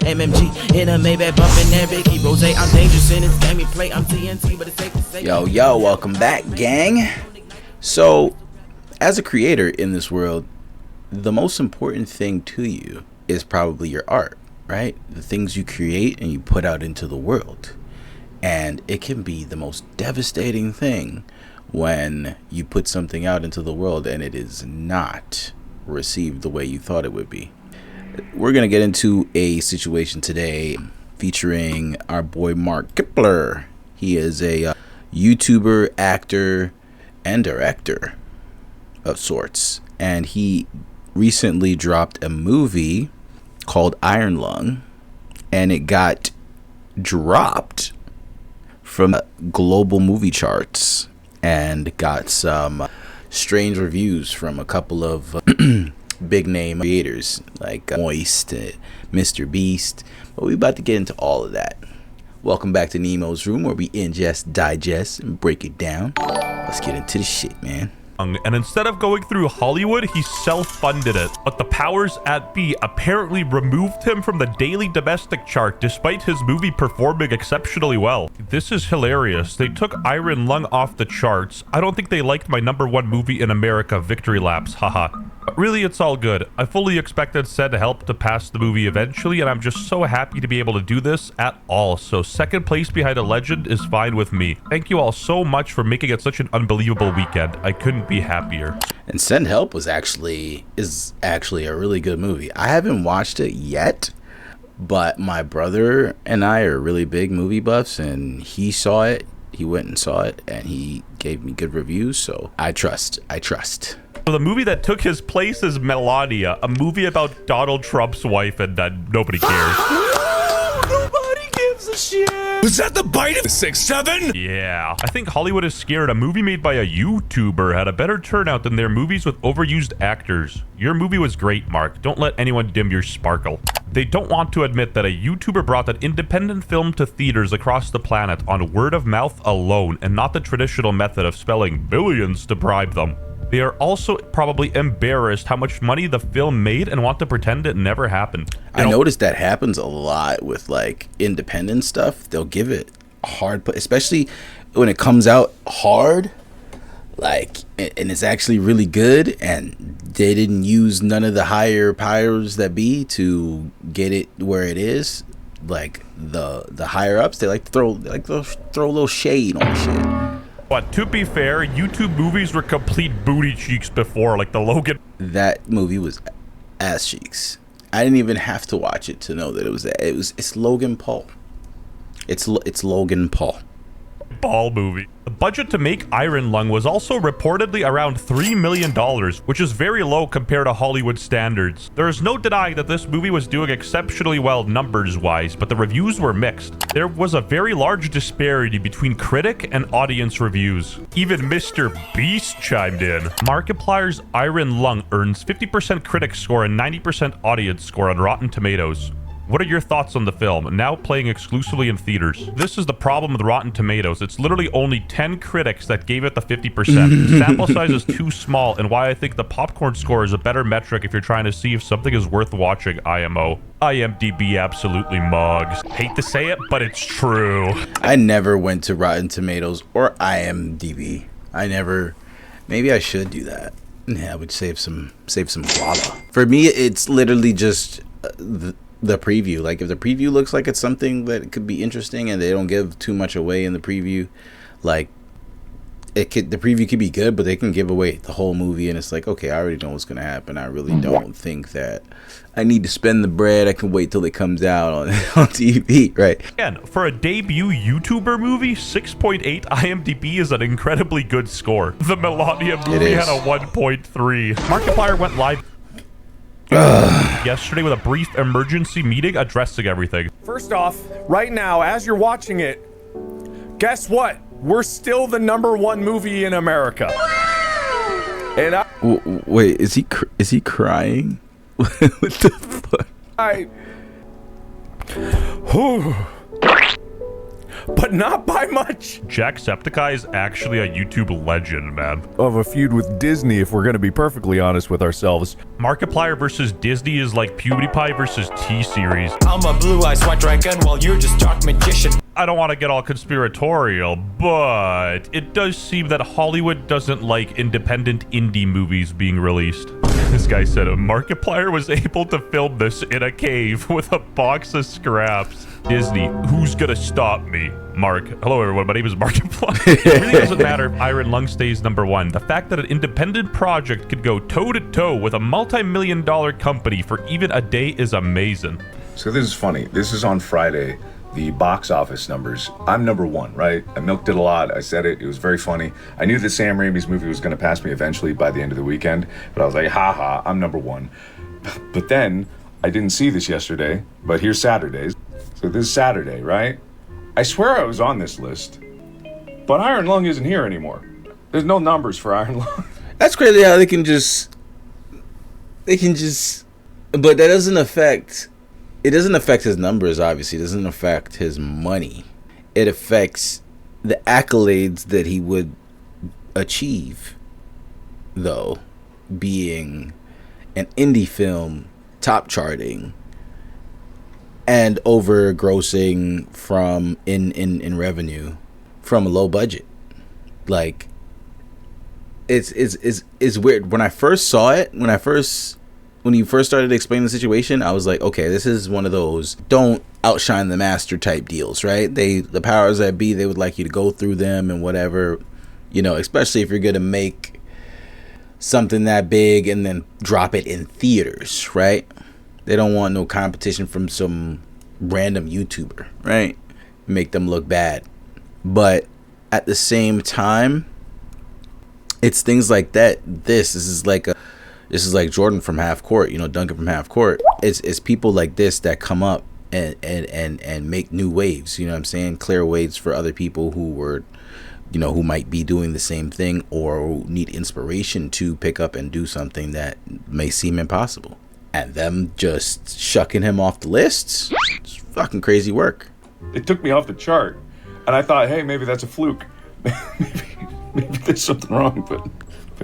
MMG in a Maybach bumping that Ricky Rose. I'm dangerous in this game. Play. I'm TNT, but it's safe to say. Yo, welcome back, gang. So, as a creator in this world, the most important thing to you is probably your art, right? The things you create and you put out into the world. And it can be the most devastating thing when you put something out into the world and it is not received the way you thought it would be. We're going to get into a situation today featuring our boy Markiplier. He is a YouTuber, actor, and director of sorts. And he recently dropped a movie called Iron Lung, and it got dropped from global movie charts and got some strange reviews from a couple of big name creators like Moist, Mr. Beast. But we're about to get into all of that. Welcome back to Nemo's Room, where we ingest, digest, and break it down. Let's get into the shit, man. And instead of going through Hollywood, he self-funded it. But the powers at be apparently removed him from the daily domestic chart despite his movie performing exceptionally well. This is hilarious. They took Iron Lung off the charts. I don't think they liked my #1 movie in America, Victory Laps, haha. But really, it's all good. I fully expected said help to pass the movie eventually, and I'm just so happy to be able to do this at all. So second place behind a legend is fine with me. Thank you all so much for making it such an unbelievable weekend. I couldn't be happier. And Send Help is actually a really good movie. I haven't watched it yet, but my brother and I are really big movie buffs, and he saw it. He went and saw it, and he gave me good reviews, so I trust. So the movie that took his place is Melania, a movie about Donald Trump's wife, and nobody cares. Nobody gives a shit. Was that the bite of 6-7? Yeah. I think Hollywood is scared a movie made by a YouTuber had a better turnout than their movies with overused actors. Your movie was great, Mark. Don't let anyone dim your sparkle. They don't want to admit that a YouTuber brought an independent film to theaters across the planet on word of mouth alone and not the traditional method of spelling billions to bribe them. They are also probably embarrassed how much money the film made and want to pretend it never happened. I noticed that happens a lot with like independent stuff. They'll give it a hard put, especially when it comes out hard, like, and it's actually really good, and they didn't use none of the higher powers that be to get it where it is. Like the higher ups, they like to throw a little shade on shit. But to be fair, YouTube movies were complete booty cheeks before, like the Logan. That movie was ass cheeks. I didn't even have to watch it to know that it was that. It's Logan Paul. It's Logan Paul. Ball movie. The budget to make Iron Lung was also reportedly around $3 million, which is very low compared to Hollywood standards. There is no denying that this movie was doing exceptionally well numbers-wise, but the reviews were mixed. There was a very large disparity between critic and audience reviews. Even Mr. Beast chimed in. Markiplier's Iron Lung earns 50% critic score and 90% audience score on Rotten Tomatoes. What are your thoughts on the film, now playing exclusively in theaters? This is the problem with Rotten Tomatoes. It's literally only 10 critics that gave it the 50%. Sample size is too small, and why I think the popcorn score is a better metric if you're trying to see if something is worth watching, IMO. IMDb absolutely mugs. Hate to say it, but it's true. I never went to Rotten Tomatoes or IMDb. Maybe I should do that. Yeah, I would save some guava. For me, it's literally just the preview. Like, if the preview looks like it's something that could be interesting and they don't give too much away in the preview, like the preview could be good, but they can give away the whole movie, and it's like, okay, I already know what's gonna happen. I really don't think that I need to spend the bread. I can wait till it comes out on TV, right? Again, for a debut YouTuber movie, 6.8 IMDb is an incredibly good score. The Melania movie had a 1.3. Markiplier went live yesterday with a brief emergency meeting addressing everything. First off, right now, as you're watching it, guess what? We're still the #1 movie in America. And wait, is he crying? What the fuck? but not by much. Jacksepticeye is actually a YouTube legend, man. Of a feud with Disney, if we're going to be perfectly honest with ourselves. Markiplier versus Disney is like PewDiePie versus T-Series. I'm a blue-eyed white dragon while you're just dark magician. I don't want to get all conspiratorial, but it does seem that Hollywood doesn't like independent indie movies being released. This guy said Markiplier was able to film this in a cave with a box of scraps. Disney, who's gonna stop me? Mark. Hello everyone, my name is Markiplier. It really doesn't matter if Iron Lung stays #1. The fact that an independent project could go toe-to-toe with a multi-million-dollar company for even a day is amazing. So this is funny. This is on Friday. The box office numbers. I'm #1, right? I milked it a lot. I said it. It was very funny. I knew that Sam Raimi's movie was going to pass me eventually by the end of the weekend, but I was like, haha, I'm #1. But then I didn't see this yesterday, but here's Saturdays. So this is Saturday, right? I swear I was on this list, but Iron Lung isn't here anymore. There's no numbers for Iron Lung. That's crazy how they can just, but that doesn't affect. It doesn't affect his numbers, obviously. It doesn't affect his money. It affects the accolades that he would achieve, though, being an indie film, top charting, and over grossing from in revenue from a low budget. Like, it's weird. When I first saw it, when you first started explaining the situation, I was like, okay, this is one of those don't outshine the master type deals, right? The powers that be, they would like you to go through them and whatever, you know, especially if you're going to make something that big and then drop it in theaters, right? They don't want no competition from some random YouTuber, right? Make them look bad. But at the same time, it's things like that. This is like Jordan from half court, you know, Duncan from half court. It's people like this that come up and make new waves, you know what I'm saying? Clear waves for other people who were, you know, who might be doing the same thing or need inspiration to pick up and do something that may seem impossible. And them just shucking him off the lists, it's fucking crazy work. It took me off the chart, and I thought, hey, maybe that's a fluke. maybe there's something wrong, but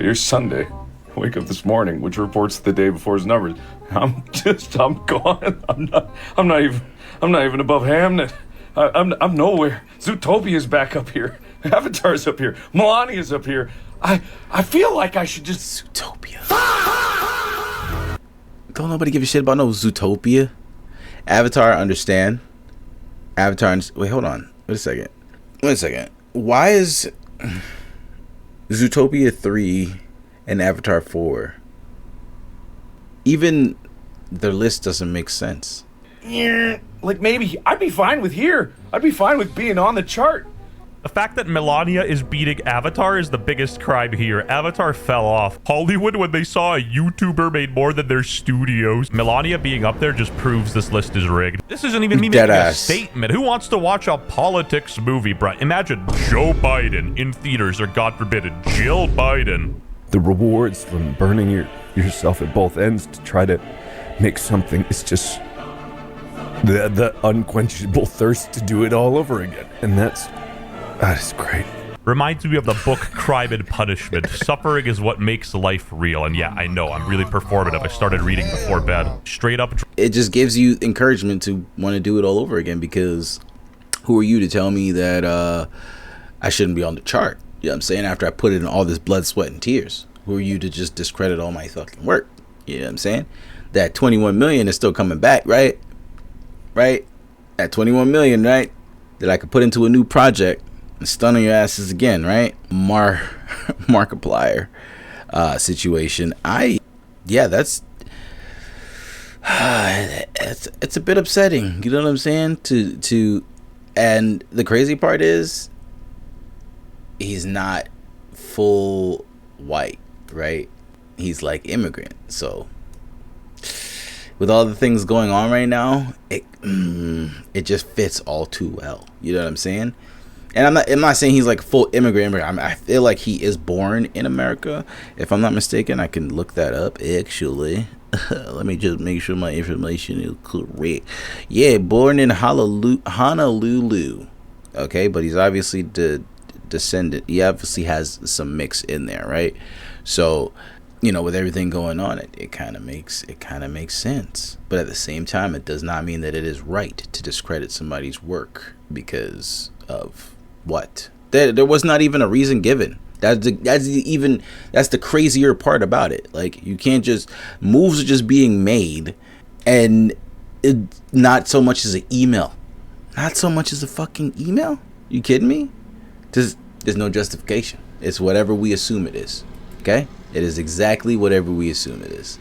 here's Sunday. I wake up this morning, which reports the day before his numbers. I'm gone. I'm not even above Hamnet. I'm nowhere. Zootopia's back up here. Avatar's up here. Melania's up here. I feel like I should just Zootopia. Don't nobody give a shit about no Zootopia. Avatar, understand. Wait, hold on. Wait a second. Why is Zootopia 3 and Avatar 4, even their list doesn't make sense? Yeah, like maybe I'd be fine with here. I'd be fine with being on the chart. The fact that Melania is beating Avatar is the biggest crime here. Avatar fell off. Hollywood, when they saw a YouTuber made more than their studios. Melania being up there just proves this list is rigged. This isn't even me making a statement. Who wants to watch a politics movie, bruh? Imagine Joe Biden in theaters, or God forbid, Jill Biden. The rewards from burning yourself at both ends to try to make something is just the unquenchable thirst to do it all over again. And that is great. Reminds me of the book Crime and Punishment. Suffering is what makes life real. And yeah, I know, I'm really performative. I started reading before bed. Straight up. It just gives you encouragement to want to do it all over again, because who are you to tell me that I shouldn't be on the chart? You know what I'm saying? After I put in all this blood, sweat, and tears. Who are you to just discredit all my fucking work? You know what I'm saying? That 21 million is still coming back, right? Right? That 21 million, right? That I could put into a new project and stun on your asses again, right? Markiplier situation. That's it's a bit upsetting. You know what I'm saying? And the crazy part is, he's not full white, right? He's like immigrant. So with all the things going on right now, it just fits all too well. You know what I'm saying? And I'm not saying he's like full immigrant. I feel like he is born in America. If I'm not mistaken, I can look that up actually. Let me just make sure my information is correct. Yeah, born in Honolulu, Okay, but he's obviously descendant. He obviously has some mix in there, right? So, you know, with everything going on, it kind of makes sense. But at the same time, it does not mean that it is right to discredit somebody's work because of what? There was not even a reason given. That's the crazier part about it. Like, you can't just, moves are just being made, and it not so much as an email, not so much as a fucking email. You kidding me? There's no justification. It's whatever we assume it is. Okay, it is exactly whatever we assume it is.